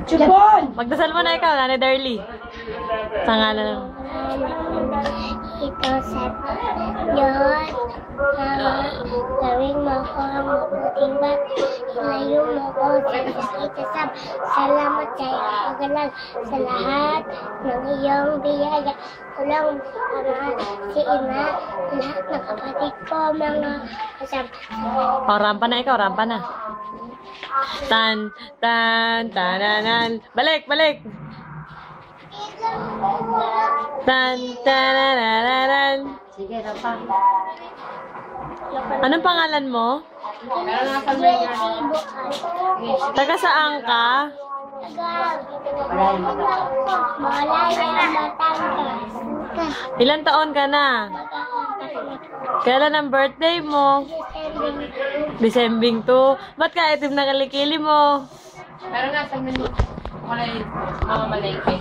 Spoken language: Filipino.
Chupon! Magdasal mo na ikaw, Nanay Darlie. Sa ngalan ng... Ito sa Diyos, gawin mo ko ang mabuting bat, ilayo mo ko sa isitasap, salamat sa iyong paggalang sa lahat ng iyong biyaya. Kulang Ama, si Ina, lahat ng kapatid ko, mga kasama. O, rampa na ikaw, rampa na. Tan, tan, tananan. Balik, balik. Tan, tanananan. Sige, rampa. Anong pangalan mo? Taga saan ka? Malaya Batangas. Ilan taon ka na? Kailan ang birthday mo? December 2. Ba't ka itim na kalikili mo? Pero nasa menu. Wala yung mga malengke.